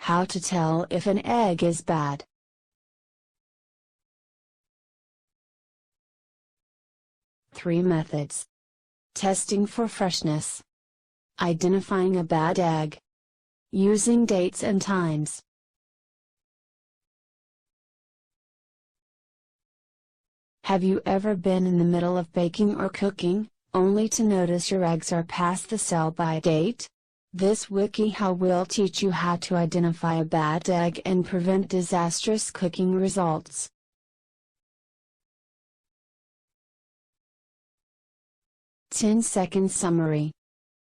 How to tell if an egg is bad. Three methods. Testing for freshness. Identifying a bad egg. Using dates and times. Have you ever been in the middle of baking or cooking, only to notice your eggs are past the sell-by date? This WikiHow will teach you how to identify a bad egg and prevent disastrous cooking results. Ten-second summary.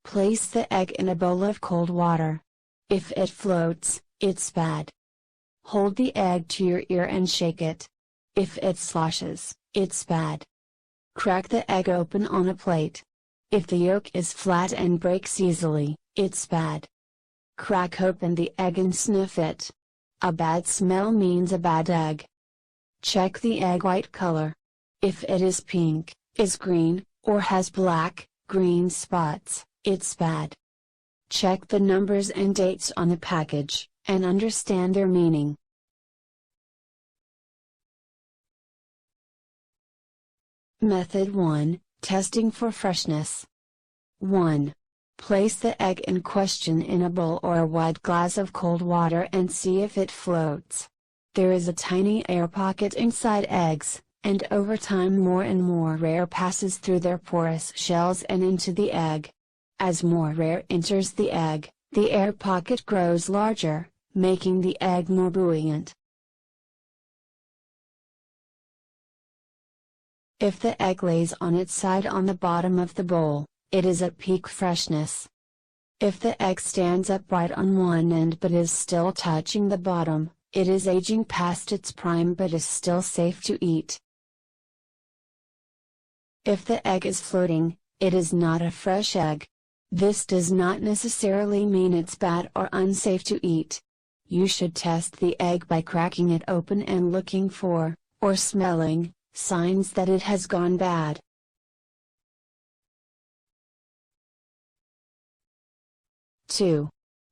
Place the egg in a bowl of cold water. If it floats, it's bad. Hold the egg to your ear and shake it. If it sloshes, it's bad. Crack the egg open on a plate. If the yolk is flat and breaks easily, it's bad. Crack open the egg and sniff it. A bad smell means a bad egg. Check the egg white color. If it is pink, is green, or has black, green spots, it's bad. Check the numbers and dates on the package, and understand their meaning. Method 1, Testing for freshness. 1. Place the egg in question in a bowl or a wide glass of cold water and see if it floats. There is a tiny air pocket inside eggs, and over time more and more air passes through their porous shells and into the egg. As more air enters the egg, the air pocket grows larger, making the egg more buoyant. If the egg lays on its side on the bottom of the bowl, it is at peak freshness. If the egg stands upright on one end but is still touching the bottom, it is aging past its prime but is still safe to eat. If the egg is floating, it is not a fresh egg. This does not necessarily mean it's bad or unsafe to eat. You should test the egg by cracking it open and looking for, or smelling, signs that it has gone bad. Two.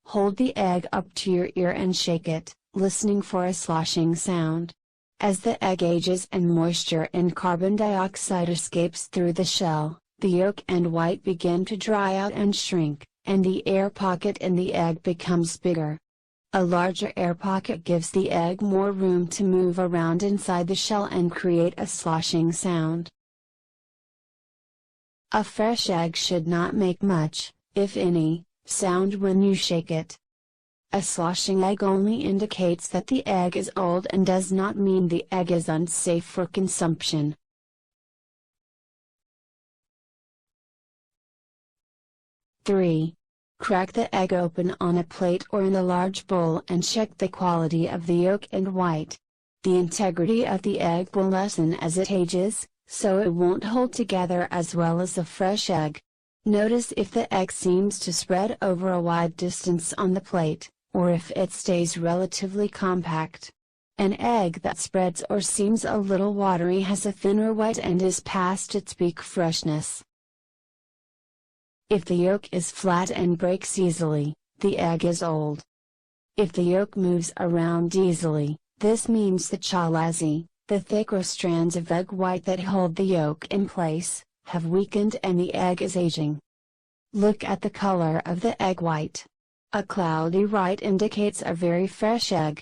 Hold the egg up to your ear and shake it, listening for a sloshing sound. As the egg ages and moisture and carbon dioxide escapes through the shell, the yolk and white begin to dry out and shrink, and the air pocket in the egg becomes bigger. A larger air pocket gives the egg more room to move around inside the shell and create a sloshing sound. A fresh egg should not make much, if any, sound when you shake it. A sloshing egg only indicates that the egg is old and does not mean the egg is unsafe for consumption. Three. Crack the egg open on a plate or in a large bowl and check the quality of the yolk and white. The integrity of the egg will lessen as it ages, so it won't hold together as well as a fresh egg. Notice if the egg seems to spread over a wide distance on the plate, or if it stays relatively compact. An egg that spreads or seems a little watery has a thinner white and is past its peak freshness. If the yolk is flat and breaks easily, the egg is old. If the yolk moves around easily, this means the chalazi, the thicker strands of egg white that hold the yolk in place, have weakened and the egg is aging. Look at the color of the egg white. A cloudy white indicates a very fresh egg.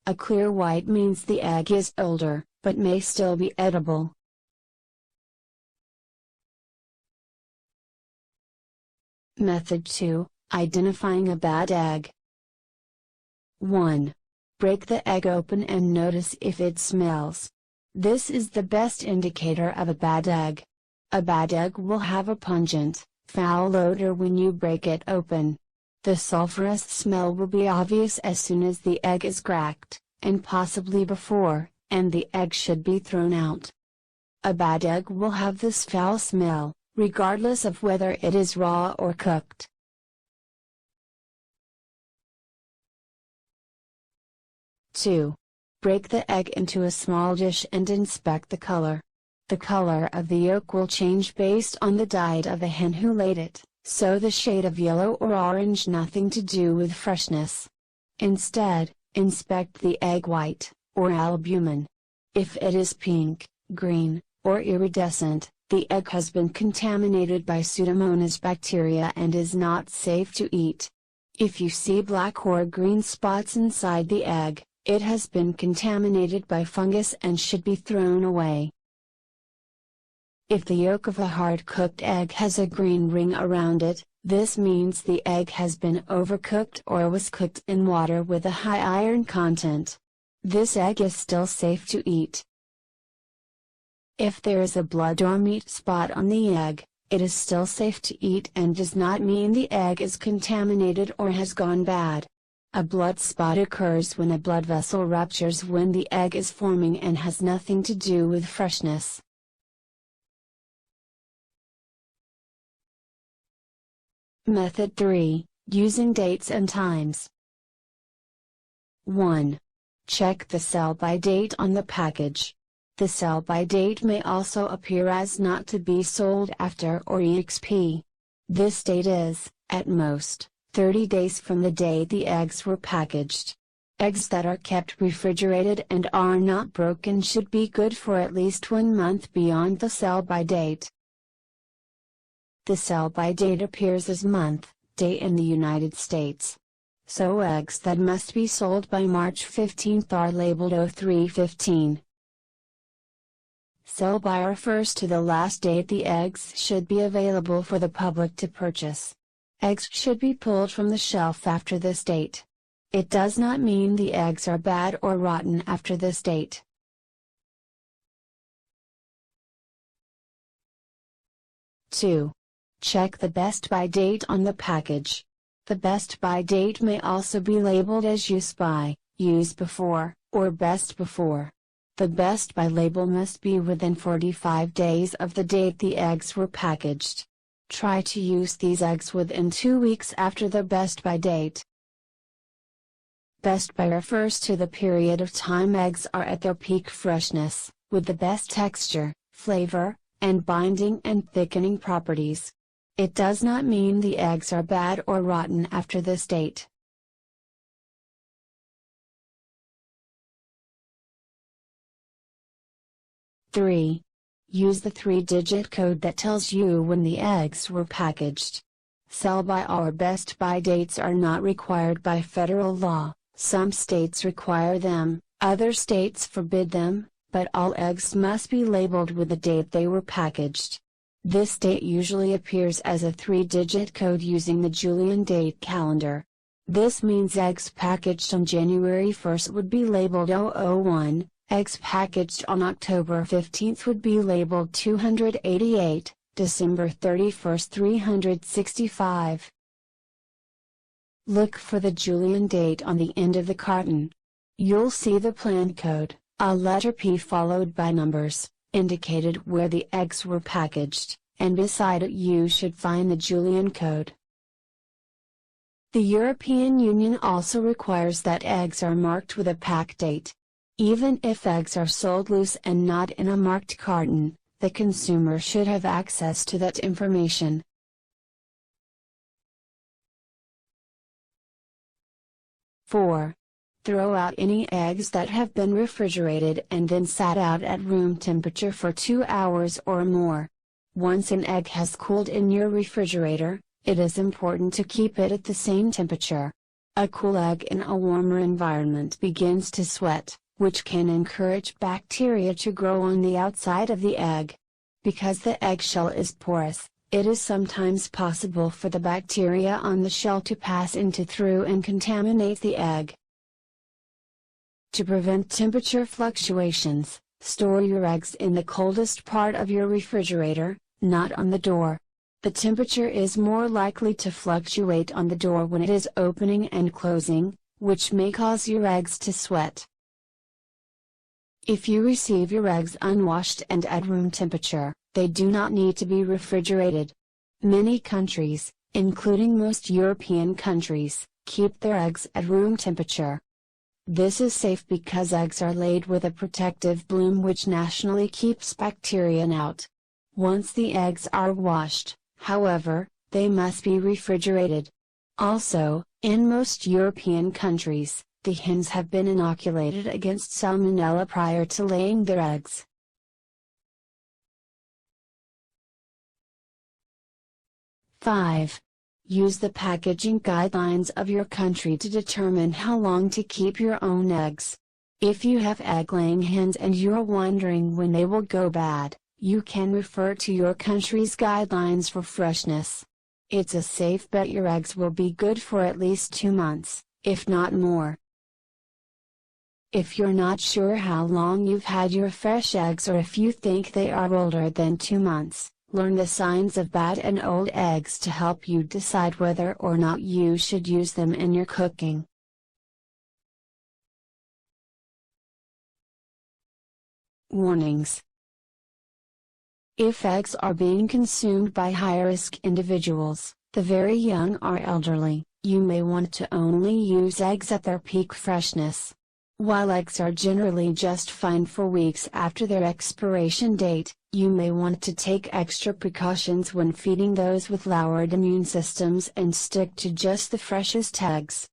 A clear white means the egg is older, but may still be edible. Method 2, Identifying a bad egg. 1. Break the egg open and notice if it smells. This is the best indicator of a bad egg. A bad egg will have a pungent, foul odor when you break it open. The sulfurous smell will be obvious as soon as the egg is cracked, and possibly before, and the egg should be thrown out. A bad egg will have this foul smell, regardless of whether it is raw or cooked. 2. Break the egg into a small dish and inspect the color. The color of the yolk will change based on the diet of the hen who laid it, so the shade of yellow or orange nothing to do with freshness. Instead, inspect the egg white, or albumin. If it is pink, green, or iridescent, the egg has been contaminated by Pseudomonas bacteria and is not safe to eat. If you see black or green spots inside the egg, it has been contaminated by fungus and should be thrown away. If the yolk of a hard-cooked egg has a green ring around it, this means the egg has been overcooked or was cooked in water with a high iron content. This egg is still safe to eat. If there is a blood or meat spot on the egg, it is still safe to eat and does not mean the egg is contaminated or has gone bad. A blood spot occurs when a blood vessel ruptures when the egg is forming and has nothing to do with freshness. Method 3, Using dates and times. 1. Check the sell-by date on the package. The sell-by date may also appear as not to be sold after or EXP. This date is, at most, 30 days from the day the eggs were packaged. Eggs that are kept refrigerated and are not broken should be good for at least 1 month beyond the sell-by date. The sell-by date appears as month, day in the United States. So eggs that must be sold by March 15 are labeled 0315. Sell-by refers to the last date the eggs should be available for the public to purchase. Eggs should be pulled from the shelf after this date. It does not mean the eggs are bad or rotten after this date. 2. Check the best by date on the package. The best by date may also be labeled as use by, use before, or best before. The best by label must be within 45 days of the date the eggs were packaged. Try to use these eggs within 2 weeks after the best by date. Best by refers to the period of time eggs are at their peak freshness, with the best texture, flavor, and binding and thickening properties. It does not mean the eggs are bad or rotten after this date. Three. Use the 3-digit code that tells you when the eggs were packaged. Sell-by or best by dates are not required by federal law. Some states require them, other states forbid them, but all eggs must be labeled with the date they were packaged. This date usually appears as a 3-digit code using the Julian date calendar. This means eggs packaged on January 1st would be labeled 001, eggs packaged on October 15th would be labeled 288, December 31st 365. Look for the Julian date on the end of the carton. You'll see the plan code, a letter P followed by numbers, indicated where the eggs were packaged, and beside it you should find the Julian code. The European Union also requires that eggs are marked with a pack date. Even if eggs are sold loose and not in a marked carton, the consumer should have access to that information. 4. Throw out any eggs that have been refrigerated and then sat out at room temperature for 2 hours or more. Once an egg has cooled in your refrigerator, it is important to keep it at the same temperature. A cool egg in a warmer environment begins to sweat, which can encourage bacteria to grow on the outside of the egg. Because the eggshell is porous, it is sometimes possible for the bacteria on the shell to pass through and contaminate the egg. To prevent temperature fluctuations, store your eggs in the coldest part of your refrigerator, not on the door. The temperature is more likely to fluctuate on the door when it is opening and closing, which may cause your eggs to sweat. If you receive your eggs unwashed and at room temperature, they do not need to be refrigerated. Many countries, including most European countries, keep their eggs at room temperature. This is safe because eggs are laid with a protective bloom which naturally keeps bacteria out. Once the eggs are washed, however, they must be refrigerated. Also, in most European countries, the hens have been inoculated against salmonella prior to laying their eggs. Five. Use the packaging guidelines of your country to determine how long to keep your own eggs. If you have egg-laying hens and you're wondering when they will go bad, you can refer to your country's guidelines for freshness. It's a safe bet your eggs will be good for at least 2 months, if not more. If you're not sure how long you've had your fresh eggs or if you think they are older than 2 months, learn the signs of bad and old eggs to help you decide whether or not you should use them in your cooking. Warnings. If eggs are being consumed by high-risk individuals, the very young or elderly, you may want to only use eggs at their peak freshness. While eggs are generally just fine for weeks after their expiration date, you may want to take extra precautions when feeding those with lowered immune systems and stick to just the freshest eggs.